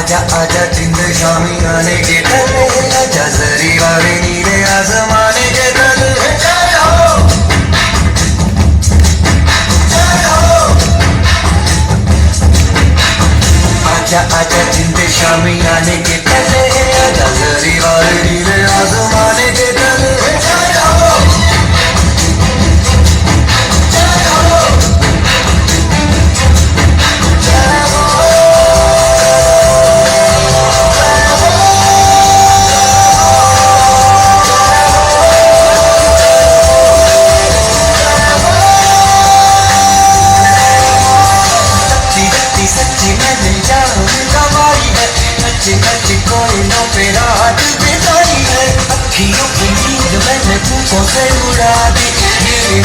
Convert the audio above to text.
आजा आजा जिंद शामी आने के तले आजा जरी वाले नीले आसमाने के तले जय हो जय हो आजा आजा जिंद शामी आने के तले आजा जरी वाले नीले आसमाने के तले जय हो कोयलों पे रात बिताई है अखियों की नींद मैंने तुमको से उड़ा दी मेरे